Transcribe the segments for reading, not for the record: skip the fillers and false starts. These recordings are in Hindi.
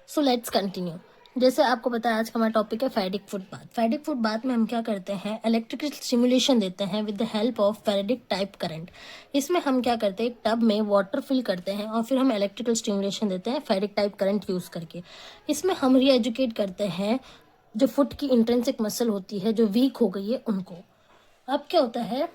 So let's continue. जैसे आपको पता है आज का हमारा टॉपिक है faradic foot bath. Faradic foot bath में हम क्या करते हैं, इलेक्ट्रिकल स्टिमुलेशन देते हैं with the help of faradic type current. इसमें हम क्या करते हैं, एक टब में वाटर फिल करते हैं और फिर हम इलेक्ट्रिकल स्टिमुलेशन देते हैं फैराडिक टाइप करंट यूज़ करके। इसमें हम री एजुकेट करते हैं जो फुट की इंट्रिंसिक मसल होती है जो वीक हो गई है उनको। अब क्या होता है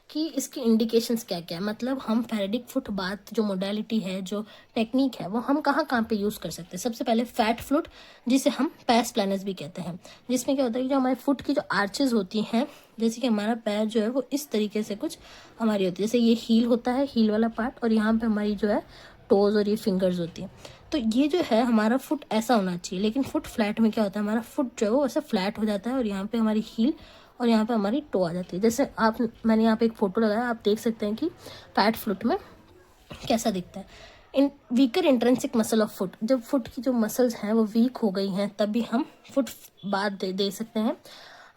कि इसकी इंडिकेशंस क्या क्या है, मतलब हम फैराडिक फुट बाथ जो मोडालिटी है, जो टेक्निक है, वो हम कहाँ कहाँ पे यूज़ कर सकते हैं। सबसे पहले फैट फ्लूट, जिसे हम पैस प्लानस भी कहते हैं, जिसमें क्या होता है कि जो हमारे फुट की जो आर्चेज होती हैं, जैसे कि हमारा पैर जो है वो इस तरीके से कुछ हमारी होती है, जैसे ये हील होता है, हील वाला पार्ट, और यहाँ पर हमारी जो है टोज और ये फिंगर्स होती हैं। तो ये जो है हमारा फुट ऐसा होना चाहिए, लेकिन फुट फ्लैट में क्या होता है, हमारा फुट जो है वो ऐसा फ्लैट हो जाता है और यहाँ पे हमारी हील और यहाँ पे हमारी टो आ जाती है। जैसे मैंने यहाँ पे एक फ़ोटो लगाया, आप देख सकते हैं कि फैट फुट में कैसा दिखता है। In beaker intrinsic muscle of foot, जब फुट की जो मसल्स हैं वो वीक हो गई हैं तब भी हम फुट बाथ दे सकते हैं।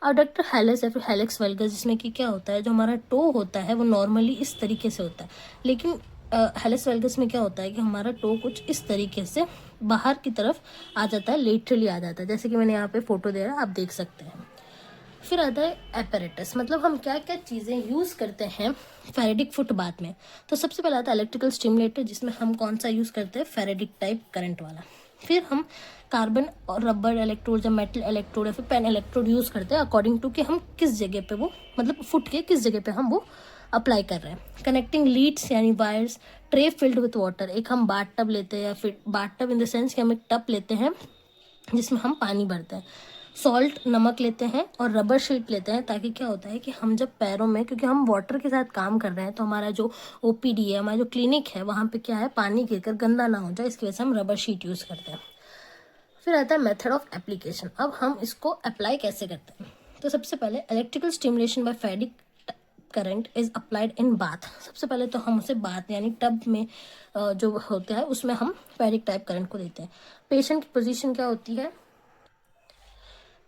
अडक्टर हेलिक्स या फिर हेलिक्स वल्गस, जिसमें कि क्या होता है, जो हमारा टो होता है वो नॉर्मली इस तरीके से होता है, लेकिन हेलिक्स वल्गस में क्या होता है कि हमारा टो कुछ इस तरीके से बाहर की तरफ आ जाता है, लेटरली आ जाता है, जैसे कि मैंने यहाँ पे फोटो दे रहा है, आप देख सकते हैं। फिर आता है एपरेटस, मतलब हम क्या क्या चीज़ें यूज़ करते हैं फैराडिक फुट बाथ में। तो सबसे पहले आता है इलेक्ट्रिकल स्टिमुलेटर, जिसमें हम कौन सा यूज़ करते हैं, फैराडिक टाइप करंट वाला। फिर हम कार्बन और रबर इलेक्ट्रोड या मेटल इलेक्ट्रोड या फिर पेन इलेक्ट्रोड यूज़ करते हैं अकॉर्डिंग टू कि हम किस जगह पे वो, मतलब फुट के किस जगह पे हम वो अप्लाई कर रहे हैं। कनेक्टिंग लीड्स यानी wires, tray filled with water, एक हम बाथ टब लेते हैं, या फिर bath tub in the sense कि हम एक टब लेते हैं जिसमें हम पानी भरते हैं, सॉल्ट नमक लेते हैं और रबर शीट लेते हैं, ताकि क्या होता है कि हम जब पैरों में, क्योंकि हम वाटर के साथ काम कर रहे हैं, तो हमारा जो ओपीडी है, हमारा जो क्लिनिक है, वहाँ पे क्या है, पानी गिरकर गंदा ना हो जाए, इसकी वजह से हम रबर शीट यूज़ करते हैं। फिर आता है मेथड ऑफ एप्लीकेशन। अब हम इसको अप्लाई कैसे करते हैं, तो सबसे पहले electrical stimulation by faradic current is applied in bath. सबसे पहले तो हम उसे बाथ यानी टब में जो होता है उसमें हम फैराडिक टाइप करंट को देते हैं। पेशेंट की पोजीशन क्या होती है,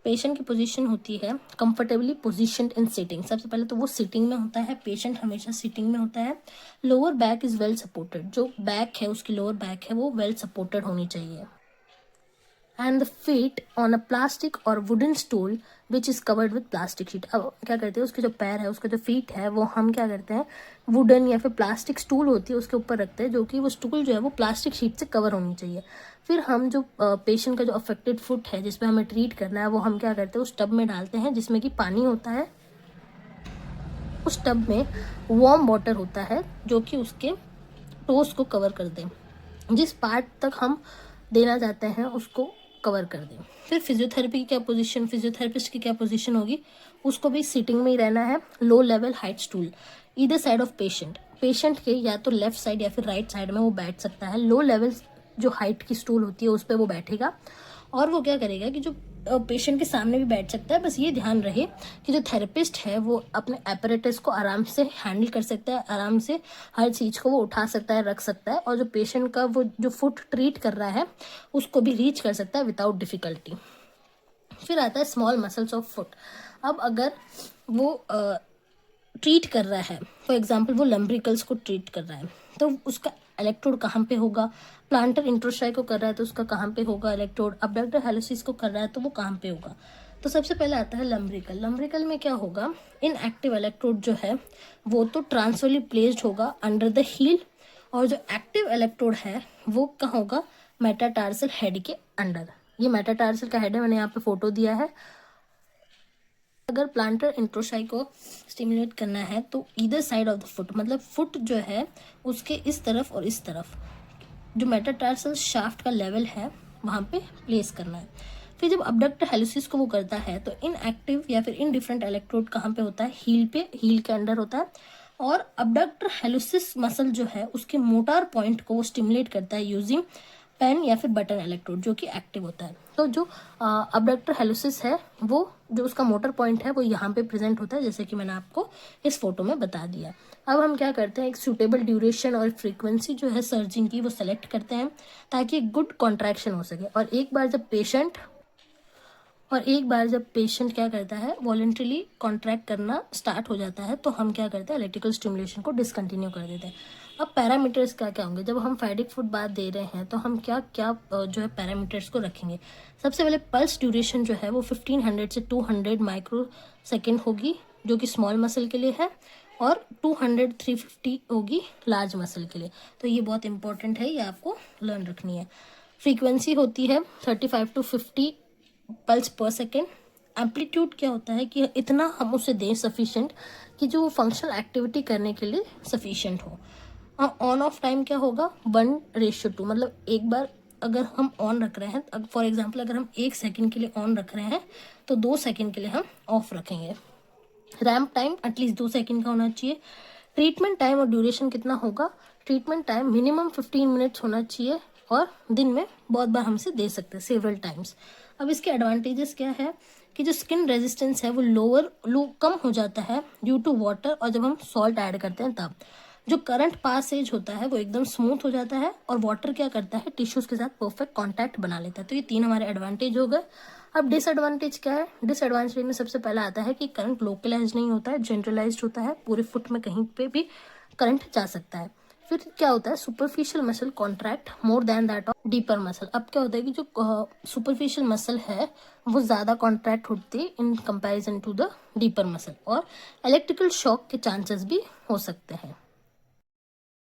पेशेंट की पोजीशन होती है कंफर्टेबली पोजीशनड इन सिटिंग। सबसे पहले तो वो सिटिंग में होता है, पेशेंट हमेशा सिटिंग में होता है। Lower back is well supported, जो बैक है उसकी लोअर बैक है वो वेल सपोर्टेड होनी चाहिए। And the feet on a plastic और wooden stool which is covered with plastic sheet. अब क्या करते हैं, उसके जो पैर है, उसका जो फीट है, वो हम क्या करते हैं, वुडन या फिर प्लास्टिक स्टूल होती है उसके ऊपर रखते हैं, जो कि वो स्टूल जो है वो प्लास्टिक शीट से कवर होनी चाहिए। फिर हम जो पेशेंट का जो अफेक्टेड फुट है जिसमें हमें ट्रीट करना है, वो हम क्या करते हैं, उस टब में डालते हैं जिसमें कि पानी होता है। उस टब में वार्म वाटर होता है जो कि उसके टोस को कवर कर दें, जिस पार्ट तक हम देना चाहते हैं उसको कवर कर दें। फिर फिजियोथेरेपी की क्या पोजीशन, फिजियोथेरेपिस्ट की क्या पोजीशन होगी, उसको भी सिटिंग में ही रहना है। Low level height stool either side of patient, patient के या तो लेफ्ट साइड या फिर राइट साइड में वो बैठ सकता है। लो लेवल जो हाइट की स्टूल होती है उस पर वो बैठेगा, और वो क्या करेगा कि जो पेशेंट के सामने भी बैठ सकता है, बस ये ध्यान रहे कि जो थेरेपिस्ट है वो अपने एपरेटस को आराम से हैंडल कर सकता है, आराम से हर चीज़ को वो उठा सकता है, रख सकता है, और जो पेशेंट का वो जो फुट ट्रीट कर रहा है उसको भी रीच कर सकता है विदाउट डिफ़िकल्टी। फिर आता है स्मॉल मसल्स ऑफ फुट। अब अगर वो ट्रीट कर रहा है, फॉर एग्जांपल वो लम्ब्रिकल्स को ट्रीट कर रहा है, तो उसका इलेक्ट्रोड कहाँ पे होगा, प्लांटर इंट्रोशाई को कर रहा है तो उसका कहाँ पे होगा इलेक्ट्रोड, अबडक्टर हेलिसिस को कर रहा है तो वो कहाँ पे होगा। तो सबसे पहले आता है लम्ब्रिकल। लम्ब्रिकल में क्या होगा, इन एक्टिव इलेक्ट्रोड जो है वो तो ट्रांसफरली प्लेस्ड होगा अंडर द हील, और जो एक्टिव इलेक्ट्रोड है वो कहाँ होगा, मेटाटार्सल हेड के अंडर। ये मेटाटार्सल का हेड है, मैंने यहाँ पे फोटो दिया है। अगर प्लांटर इंट्रोशाई को स्टिमुलेट करना है तो either side of the foot, मतलब फुट जो है उसके इस तरफ और इस तरफ जो मेटाटार्सल शाफ्ट का लेवल है वहाँ पे प्लेस करना है। फिर जब अबडक्टर हेलिसिस को वो करता है तो इन एक्टिव या फिर इन डिफरेंट इलेक्ट्रोड कहाँ पे होता है, हील पे, हील के अंडर होता है, और अबडक्टर हेलिसिस मसल जो है उसके मोटार पॉइंट को वो स्टिमुलेट करता है यूजिंग पेन या फिर बटन इलेक्ट्रोड जो कि एक्टिव होता है। तो जो अबडक्टर हेलिसिस है वो जो उसका मोटर पॉइंट है वो यहाँ पे प्रेजेंट होता है, जैसे कि मैंने आपको इस फोटो में बता दिया। अब हम क्या करते हैं, एक सूटेबल ड्यूरेशन और फ्रीक्वेंसी जो है सर्जिंग की वो सेलेक्ट करते हैं ताकि गुड कॉन्ट्रैक्शन हो सके। और एक बार जब पेशेंट क्या करता है, वॉलंटरीली कॉन्ट्रैक्ट करना स्टार्ट हो जाता है, तो हम क्या करते हैं, इलेक्ट्रिकल स्टिमुलेशन को डिसकंटिन्यू कर देते हैं। अब पैरामीटर्स क्या क्या होंगे, जब हम फैटिक फूड बात दे रहे हैं तो हम क्या क्या जो है पैरामीटर्स को रखेंगे। सबसे पहले पल्स ड्यूरेशन जो है वो 1500 से 200 माइक्रो सेकेंड होगी, जो कि स्मॉल मसल के लिए है, और 200-350 होगी लार्ज मसल के लिए। तो ये बहुत इंपॉर्टेंट है, ये आपको लर्न रखनी है। फ्रीक्वेंसी होती है 35 to 50 पल्स पर सेकेंड। एम्पलीट्यूड क्या होता है कि इतना हम उसे दें सफिशिएंट कि जो फंक्शनल एक्टिविटी करने के लिए सफिशिएंट हो। ऑन ऑफ टाइम क्या होगा 1:2, मतलब एक बार अगर हम ऑन रख रहे हैं, फॉर एग्जांपल अगर हम 1 सेकंड के लिए ऑन रख रहे हैं तो 2 सेकंड के लिए हम ऑफ रखेंगे। रैम्प टाइम एटलीस्ट 2 सेकंड का होना चाहिए। ट्रीटमेंट टाइम और ड्यूरेशन कितना होगा, ट्रीटमेंट टाइम मिनिमम 15 मिनट्स होना चाहिए और दिन में बहुत बार हमसे दे सकते हैं, सेवरल टाइम्स। अब इसके एडवांटेजेस क्या है कि जो स्किन रेजिस्टेंस है वो कम हो जाता है ड्यू टू वाटर, और जब हम सॉल्ट ऐड करते हैं तब जो करंट पासेज होता है वो एकदम स्मूथ हो जाता है, और वाटर क्या करता है टिश्यूज के साथ परफेक्ट कांटेक्ट बना लेता है। तो ये 3 हमारे एडवांटेज हो गए। अब डिसएडवांटेज क्या है, डिसएडवांटेज में सबसे पहला आता है कि करंट लोकलाइज नहीं होता है, जनरलाइज्ड होता है, पूरे फुट में कहीं पे भी करंट जा सकता है। फिर क्या होता है superficial muscle contract more than that of deeper muscle. अब क्या होता है कि जो सुपरफिशियल मसल है वो ज़्यादा कॉन्ट्रैक्ट होती है in comparison to the deeper muscle, और इलेक्ट्रिकल शॉक के चांसेस भी हो सकते हैं।